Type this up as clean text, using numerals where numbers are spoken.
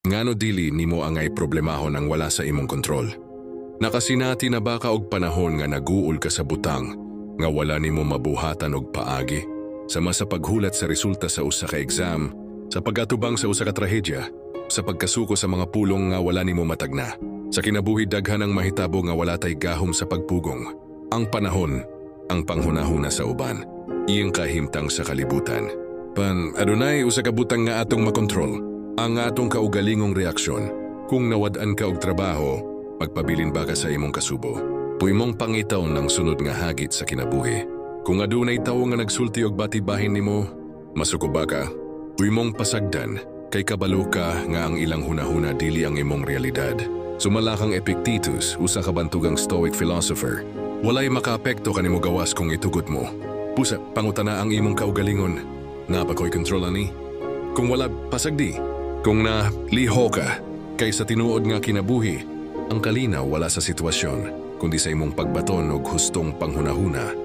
Ngano dili nimo angay problemahon ang wala sa imong kontrol. Nakasinati na baka og panahon nga naguol ka sa butang nga wala nimo mabuhatan og paagi sama sa paghulat sa resulta sa usa ka exam, sa pag-atubang sa usa ka trahedya, sa pagkasuko sa mga pulong nga wala nimo matagna, sa kinabuhi daghan ang mahitabo nga wala tay gahom sa pagpugong. Ang panahon, ang panghunahuna sa uban, iyang kahimtang sa kalibutan. Adunay usa ka butang nga atong makontrol, ang atong kaugalingong reaksyon. Kung nawad-an ka og trabaho, magpabilin ba ka sa imong kasubo? Puimong pangitaw ng sunod nga hagit sa kinabuhi. Kung adunay tawo nga nagsulti og batibahin nimo, masuko ba ka? Puimong pasagdan, kay kabalo ka nga ang ilang hunahuna dili ang imong realidad. Sumala kang Epictetus, usa ka bantugang Stoic philosopher. Walay makaapekto kanimo gawas kung itugot mo. Pusa, pangutana ang imong kaugalingon. Napakoy kontrol ani? Kung wala, pasagdi. Kung na liho ka, kay sa tinuod nga kinabuhi, ang kalinaw wala sa sitwasyon, kundi sa imong pagbaton og hustong panghunahuna.